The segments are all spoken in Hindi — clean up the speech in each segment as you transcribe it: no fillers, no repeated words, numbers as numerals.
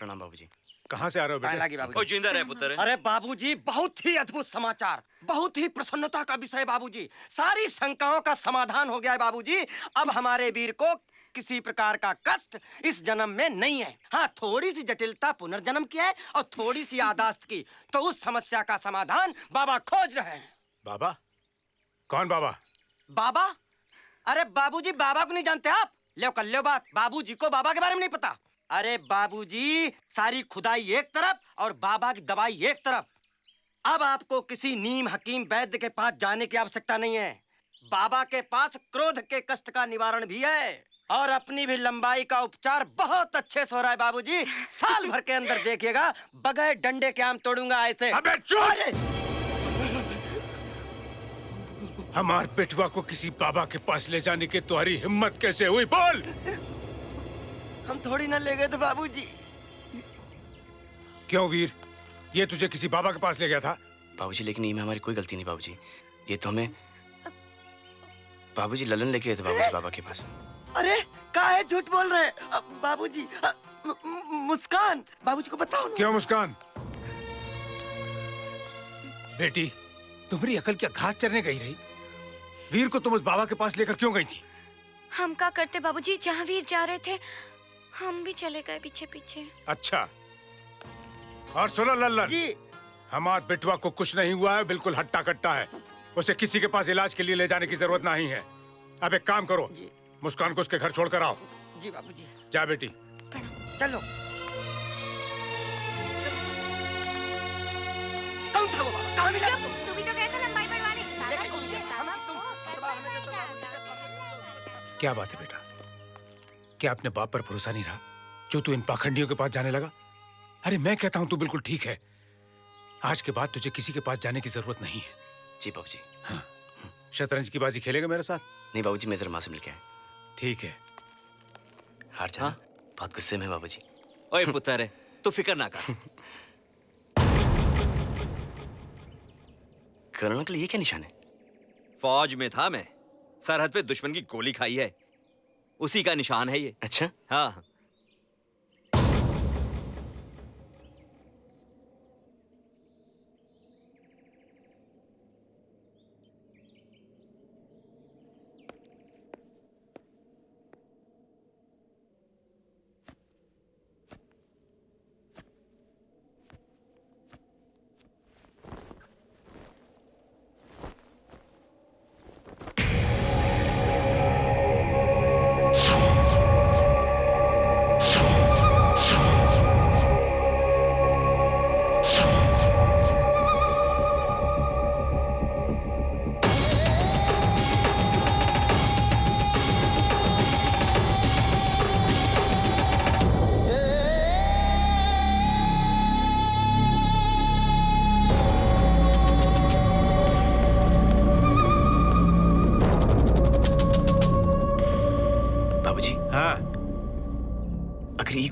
प्रणाम बाबूजी। कहाँ से आ रहे हो बेटे? बाबूजी। ओ जिंदा रहे पुत्र। अरे बाबूजी, बहुत ही अद्भुत समाचार, बहुत ही प्रसन्नता का विषय बाबूजी। सारी शंकाओं का समाधान हो गया है बाबूजी। अब हमारे वीर को किसी प्रकार का कष्ट इस जन्म में नहीं है। हाँ, थोड़ी सी जटिलता पुनर्जन्म की है और थोड़ी सी यादाश्त की, तो उस समस्या का समाधान बाबा खोज रहे हैं। बाबा? कौन बाबा? बाबा? अरे बाबूजी, बाबा को नहीं जानते आप? लो कर लो बात, बाबूजी को बाबा के बारे में नहीं पता। अरे बाबूजी, सारी खुदाई एक तरफ और बाबा की दवाई एक तरफ। अब आपको किसी नीम हकीम वैद्य के पास जाने की आवश्यकता नहीं है। बाबा के पास क्रोध के कष्ट का निवारण भी है और अपनी भी लंबाई का उपचार बहुत अच्छे से हो रहा है बाबूजी। साल भर के अंदर देखिएगा, बगैर डंडे के आम तोड़ूंगा ऐसे। अबे चुप! हमार बेटवा को किसी बाबा के पास ले जाने की तुम्हारी हिम्मत कैसे हुई? बोल! हम थोड़ी ना ले गए थे बाबूजी। क्यों वीर, ये तुझे किसी बाबा के पास ले गया था? बाबूजी लेकिन इनमें हमारी कोई गलती नहीं बाबूजी। ये तो हमें बाबूजी ललन लेके गए थे बाबूजी बाबा के पास। अरे काहे झूठ बोल रहे हैं बाबूजी? मुस्कान, बाबूजी को बताओ ना। क्यों मुस्कान? बेटी, तुम्हारी अकल क्या घास चरने गई रही? वीर को तुम उस बाबा के पास लेकर क्यों गई थी? हम क्या करते बाबूजी, जहाँ वीर जा रहे थे हम भी चले गए पीछे पीछे। अच्छा, और सुनो लल्लन जी। हमार बेटवा को कुछ नहीं हुआ है, बिल्कुल हट्टा कट्टा है। उसे किसी के पास इलाज के लिए ले जाने की जरूरत नहीं है। अब एक काम करो, मुस्कान को उसके घर छोड़कर आओ। जी बाबूजी। जा बेटी। चलो। कौन था वो बाबा? कहाँ मिला? तू भी तो गया था लंबाई बढ़वाने। क्या बात है बेटा? क्या अपने बाप पर भरोसा नहीं रहा जो तू इन पाखंडियों के पास जाने लगा? अरे मैं कहता हूँ तू बिल्कुल ठीक है। आज के बाद तुझे किसी के पास जाने की जरूरत नहीं है। जी बाबूजी। हाँ। शतरंज की बाजी खेलेगा मेरे साथ? नहीं बाबूजी, मैं जरा माँ से मिल के आया। ठीक है। हार जाना। हाँ? बहुत गुस्से में बाबूजी। ओए पुत्र, तू फिक्र ना कर। कर्नल अंकल, ये क्या निशान है? फौज में था मैं, सरहद पे दुश्मन की गोली खाई है, उसी का निशान है ये। अच्छा? हाँ।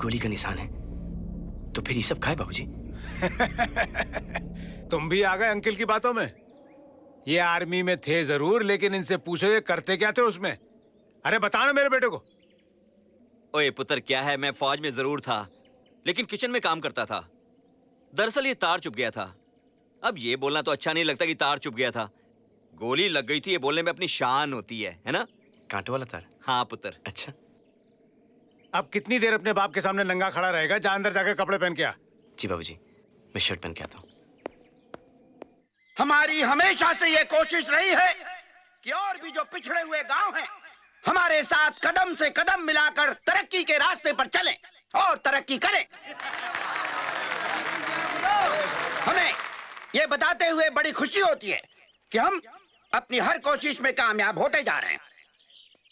गोली का निशान है तो फिर ये सब खाए बाबूजी? तुम भी आ गए अंकल की बातों में। ये आर्मी में थे जरूर, लेकिन इनसे पूछो ये करते क्या थे उसमें। अरे बताना मेरे बेटे को। ओए पुत्र, क्या है, मैं फौज में जरूर था लेकिन किचन में काम करता था। दरअसल ये तार चुभ गया था। अब ये बोलना तो अच्छा नहीं लगता कि तार चुभ गया था। गोली लग गई थी, ये बोलने में अपनी शान होती है ना? कांटो वाला तार? हाँ पुत्र। अच्छा, अब कितनी देर अपने बाप के सामने नंगा खड़ा रहेगा? जा अंदर जाकर कपड़े पहन के आ। जी बाबूजी, मैं शर्ट पहन के आता हूँ। हमारी हमेशा से ये कोशिश रही है कि और भी जो पिछड़े हुए गांव हैं हमारे साथ कदम से कदम मिलाकर तरक्की के रास्ते पर चलें और तरक्की करें। हमें ये बताते हुए बड़ी खुशी होती है कि हम अपनी हर कोशिश में कामयाब होते जा रहे हैं।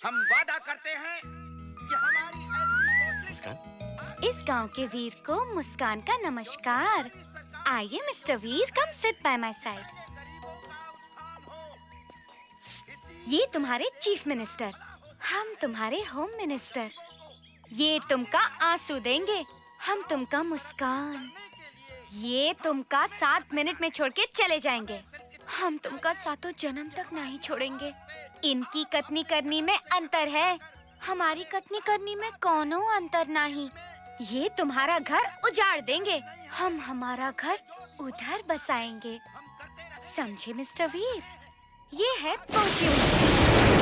हम वादा करते हैं कि हमारी ऐसी कोशिश। इस गांव के वीर को मुस्कान का नमस्कार। आइए mister Veer, come sit by my side. ये तुम्हारे चीफ मिनिस्टर, हम तुम्हारे होम मिनिस्टर। ये तुमका आंसू देंगे, हम तुमका मुस्कान। ये तुमका 7 मिनट में छोड़ के चले जाएंगे, हम तुमका 7 जन्म तक नहीं छोड़ेंगे। इनकी कतनी करनी में अंतर है, हमारी कतनी करनी में कोनो अंतर नहीं। ये तुम्हारा घर उजाड़ देंगे, हम हमारा घर उधर बसाएंगे। समझे मिस्टर वीर? ये है पोची मुची।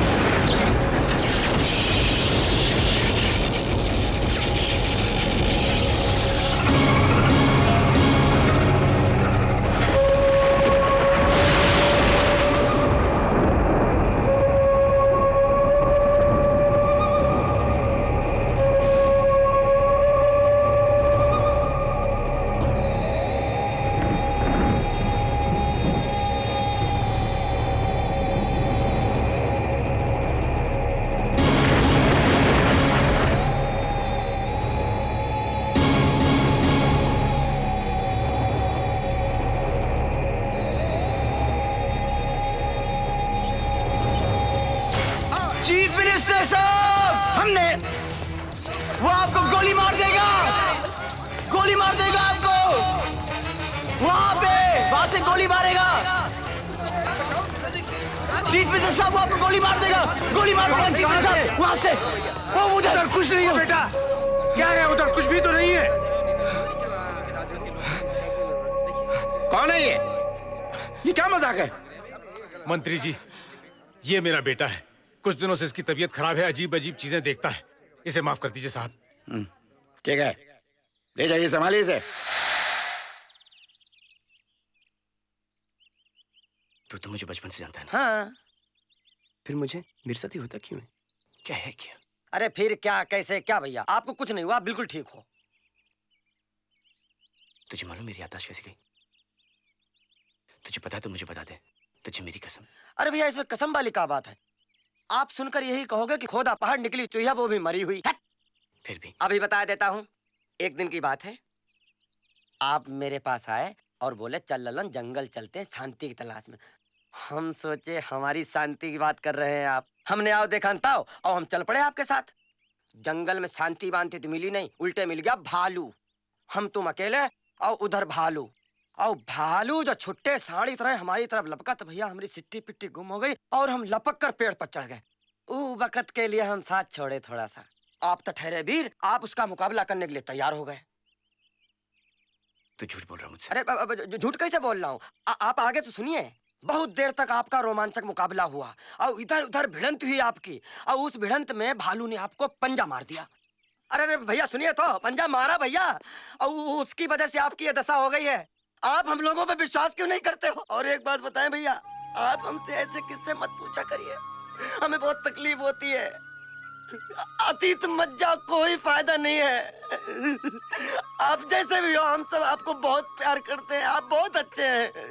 चीफ मिनिस्टर साहब, हमने वो आपको गोली मार देगा, गोली मार देगा आपको। वहां से गोली मारेगा। चीफ मिनिस्टर साहब, वो आपको गोली मार देगा, गोली मार देगा चीफ मिनिस्टर साहब। वहां से वो उधर कुछ नहीं है बेटा। क्या है उधर? कुछ भी तो नहीं है। कौन है ये क्या मजाक है? मंत्री जी, ये मेरा बेटा है। कुछ दिनों से इसकी तबीयत खराब है, अजीब अजीब चीजें देखता है। इसे माफ कर दीजिए साहब। ठीक है, ले जाइए, संभालिए इसे। तू तो मुझे बचपन से जानता है ना? हाँ। फिर मुझे मेरे साथ ही होता क्यों है? क्या है क्या? अरे फिर क्या, कैसे क्या भैया? आपको कुछ नहीं हुआ, आप बिल्कुल ठीक हो। तुझे मालूम मेरी याददाश्त कैसी गई? तुझे पता है तो मुझे बता दे, तुझे मेरी कसम। अरे भैया, इसमें कसम वाली क्या बात है? आप सुनकर यही कहोगे कि खोदा पहाड़ निकली चूहिया, वो भी मरी हुई। फिर भी अभी बता देता हूँ। एक दिन की बात है, आप मेरे पास आए और बोले चल ललन जंगल चलते शांति की तलाश में। हम सोचे हमारी शांति की बात कर रहे हैं आप। हमने आओ देखा ताओ और हम चल पड़े आपके साथ। जंगल में शांति बांधती तो मिली नहीं, उल्टे मिल गया भालू। हम तुम अकेले और उधर भालू, और भालू जो छुट्टे साड़ी तरह हमारी तरफ लपका तो भैया हमारी सिट्टी पिट्टी गुम हो गई और हम लपक कर पेड़ पर चढ़ गए। वक्त के लिए हम साथ छोड़े थोड़ा सा। आप तो ठहरे वीर, आप उसका मुकाबला करने के लिए तैयार हो गए। तू झूठ बोल रहा है मुझसे। अरे झूठ कैसे बोल रहा हूँ? आप आगे तो सुनिए। बहुत देर तक आपका रोमांचक मुकाबला हुआ और इधर उधर भिड़ंत हुई आपकी, और उस भिड़ंत में भालू ने आपको पंजा मार दिया। अरे भैया सुनिए तो, पंजा मारा भैया, और उसकी वजह से आपकी ये दशा हो गई है। आप हम लोगों पे विश्वास क्यों नहीं करते हो? और एक बात बताएं भैया, आप हमसे ऐसे किससे मत पूछा करिए, हमें बहुत तकलीफ होती है। अतीत मत जाओ, कोई फायदा नहीं है। आप जैसे भी हो, हम सब आपको बहुत प्यार करते हैं, आप बहुत अच्छे हैं।